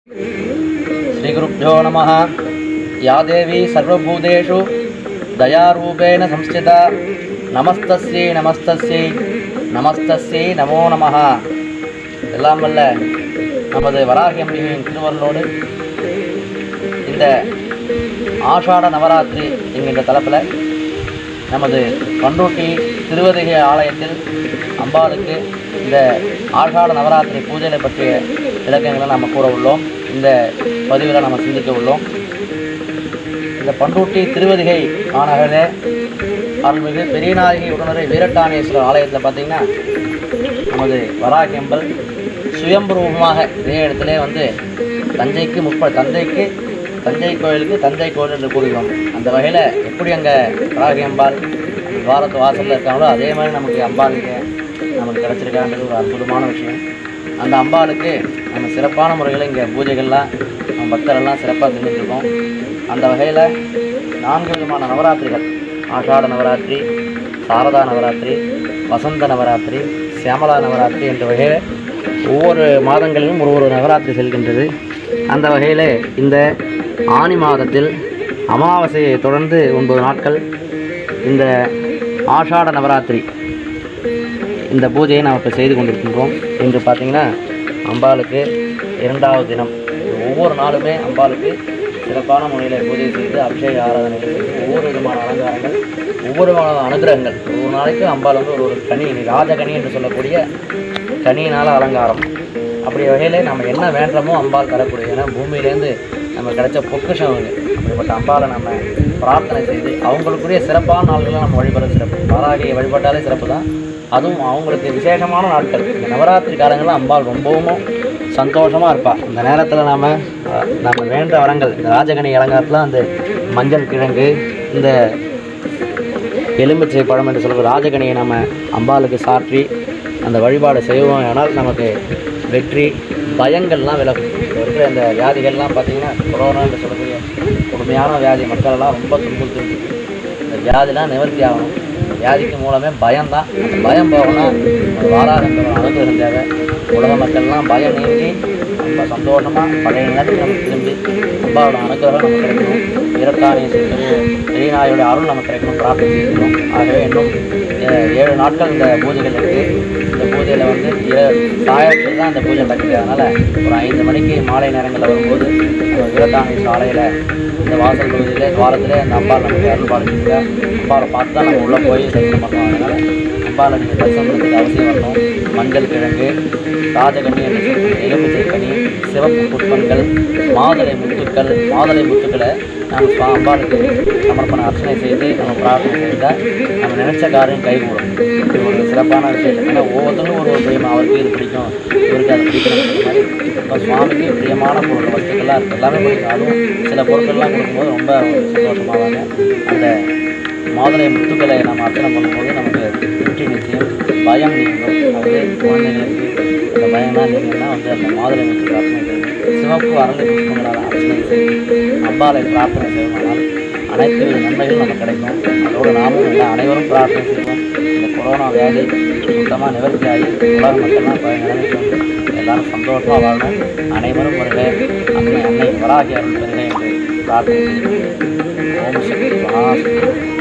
श्रीगुरुभ्यो नमः। या देवी सर्वभूतेषु दयारूपेण संस्थिता நமஸ்தஸ்யை நமஸ்தஸ்யை நமஸ்தஸ்யை நமோ நமः. எல்லாம் வல்ல நமது வராகி அம்பிகையின் திருவருளோடு இந்த ஆஷாட நவராத்திரி என்கின்ற தலைப்பில் நமது பண்ருட்டி திருவதிகை ஆலயத்தில் அம்பாளுக்கு இந்த ஆஷாட நவராத்திரி பூஜைகளை பற்றிய விளக்கங்களை நாம் கூற உள்ளோம். இந்த பதிவில் நம்ம சிந்திக்க உள்ளோம். இந்த பண்ருட்டி திருவதிகை மாநகரிலே அருள்மிகு பெரியநாயகி உடனுரை வீரட்டானேஸ்வரர் ஆலயத்தில் பார்த்திங்கன்னா நமது வராகி அம்பல் சுயம்பரூபமாக இதே இடத்துல தஞ்சை கோயிலுக்கு தஞ்சை கோயில் என்று கூறுகிறோம். அந்த வகையில் எப்படி அங்கே வராகி அம்பாள் துவாரத்து வாசலில் இருக்காங்களோ அதே மாதிரி நமக்கு அம்பாளுக்கு நமக்கு கிடச்சிருக்கான்றது ஒரு அற்புதமான விஷயம். அந்த அம்பாளுக்கு நம்ம சிறப்பான முறையில் இங்கே பூஜைகள்லாம் நம்ம பக்தர்கள்லாம் சிறப்பாக செஞ்சுட்ருக்கோம். அந்த வகையில் 4 விதமான நவராத்திரிகள், ஆஷாட நவராத்திரி, சாரதா நவராத்திரி, வசந்த நவராத்திரி, சியாமலா நவராத்திரி என்ற வகையில் ஒவ்வொரு மாதங்களிலும் ஒரு நவராத்திரி செல்கின்றது. அந்த வகையில் இந்த ஆனி மாதத்தில் அமாவாசையை தொடர்ந்து 9 நாட்கள் இந்த ஆஷாட நவராத்திரி இந்த பூஜையை நாம் இப்போ செய்து கொண்டிருக்கின்றோம். இன்று பார்த்திங்கன்னா அம்பாளுக்கு 2வது தினம். ஒவ்வொரு நாளுமே அம்பாளுக்கு சிறப்பான முறையில் பூஜை செய்து அபிஷேக ஆராதனைகள் செய்து ஒவ்வொரு விதமான அலங்காரங்கள், ஒவ்வொரு விதமான அனுகிரகங்கள். ஒவ்வொரு நாளைக்கும் அம்பாள் ஒரு கனி, ராஜகனி என்று சொல்லக்கூடிய கனியினால் அலங்காரம். அப்படி வகையில் நம்ம என்ன வேண்டுமோ அம்பாள் தரக்கூடிய, ஏன்னா பூமியிலேருந்து நம்ம கிடைச்ச பொக்கிஷம் அப்படிப்பட்ட அம்பாளை நம்ம பிரார்த்தனை செய்து அவங்களுக்குரிய சிறப்பான நாள்களை நம்ம வழிபட சிறப்பு. வராகியை வழிபட்டாலே சிறப்பு தான். அதுவும் அவங்களுக்கு விசேஷமான நாட்கள் இந்த நவராத்திரி காலங்களில் அம்பாள் ரொம்பவும் சந்தோஷமாக இருப்பாள். இந்த நேரத்தில் நம்ம வேண்ட வரங்கள், இந்த ராஜகனி அலங்காரத்தில் அந்த மஞ்சள் கிழங்கு, இந்த எலுமிச்சை பழம் என்று சொல்கிற ராஜகனியை நம்ம அம்பாளுக்கு சாற்றி அந்த வழிபாடு செய்வோம். ஆனால் நமக்கு வெற்றி, பயங்கள்லாம் விலகும். இப்போ இருக்கிற இந்த வியாதிகள்லாம் பார்த்திங்கன்னா கொரோனா என்று சொல்லக்கூடிய கொடுமையான வியாதி மக்களெல்லாம் ரொம்ப துன்புறுத்தி, இந்த வியாதிலாம் நிவர்த்தி ஆகணும். வியாதிக்கு மூலமே பயம்தான். அந்த பயம் போகணும்னா வாராகின்ற அனுகிரகம் தேவை. உலக மக்கள்லாம் பயம் நீங்கி ரொம்ப சந்தோஷமாக பழைய நேரத்துக்கு நமக்கு திரும்பி அம்பாவோட அனுகிரகம் நமக்கு கிடைக்கணும். வீரட்டானேஸ்வரர் பெரியநாயோட அருள் நமக்கு கிடைக்கணும் பிரார்த்தனை செய்யணும். ஆகவே இன்னும் 7 நாட்கள் இந்த பூஜைகள் இருக்குது. இந்த பூஜையில் சாயத்தில் தான் இந்த பூஜை நடக்குது. அதனால் ஒரு 5 மணிக்கு மாலை நேரங்களில் வரும்போது நம்ம வீரட்டானேஸ்வரர் ஆலையில் இந்த வாசல் பகுதியில் துவாரத்தில் அந்த அம்பாள் நமக்கு அருள்பாடு செய்யுங்க. அம்பாவை பார்த்து தான் நம்ம உள்ளே போய் தரிசனம் பண்ணோம். அதனால் அம்பாவை நீங்கள் தரிசனம் பண்ணுறதுக்கு அவசியம் வரணும். மஞ்சள் கிழங்கு, ராஜகனி என்று சொல்லி எலுமிச்சை கனி, சிவப்பு புஷ்பங்கள், மாதுளை முத்துக்களை நம்ம அம்பாளுக்கு சமர்ப்பண அர்ச்சனை செய்து நம்ம பிரார்த்தனை செய்தால் நம்ம நினைச்ச காரியம் கைகூடும். இது ஒரு சிறப்பான விசேஷம். ஏன்னா ஒவ்வொருத்தரும் ஒரு பிரியமாக, அவருக்கு இது பிடிக்கும், இவருக்கு அது பிடிக்கணும் மாதிரி இப்போ சுவாமிக்கு பிரியமான பொருள் வஸ்துக்கள்லாம் இருக்குது. எல்லாமே பிடிக்கும். சில பொருட்கள்லாம் கொடுக்கும்போது ரொம்ப சந்தோஷமாவாங்க. அந்த மாதுளை முத்துக்களை நம்ம அர்ச்சனை பண்ணும்போது நமக்கு வெற்றி நிச்சயம், பயம் நீங்கும். அது குழந்தைங்களுக்கு அந்த பயம்லாம் நீங்கன்னா அந்த மாதுளை முத்துக்கள் அர்ச்சனை செய்யும். சிவப்பு அரளி புஷ்பங்களால் அர்ச்சனை செய்து அம்பாளை பிரார்த்தனை செய்வதனால் அனைத்து வித நன்மைகளும் நமக்கு கிடைக்கும். அதோடு நாமும் அனைவரும் பிரார்த்தனை செய்வோம். இந்த கொரோனா வியாதி சுத்தமாக நிவர்த்தி ஆகி உலக மக்கள்லாம் இப்போ நிலைமைக்கு வந்து எல்லாரும் சந்தோஷமாக வாழணும். அனைவரும் வருக, அன்னை வராகி அருள் பெறுக என்று பிரார்த்தனை செய்வோம். ஓம் சக்தி மகாசக்தி.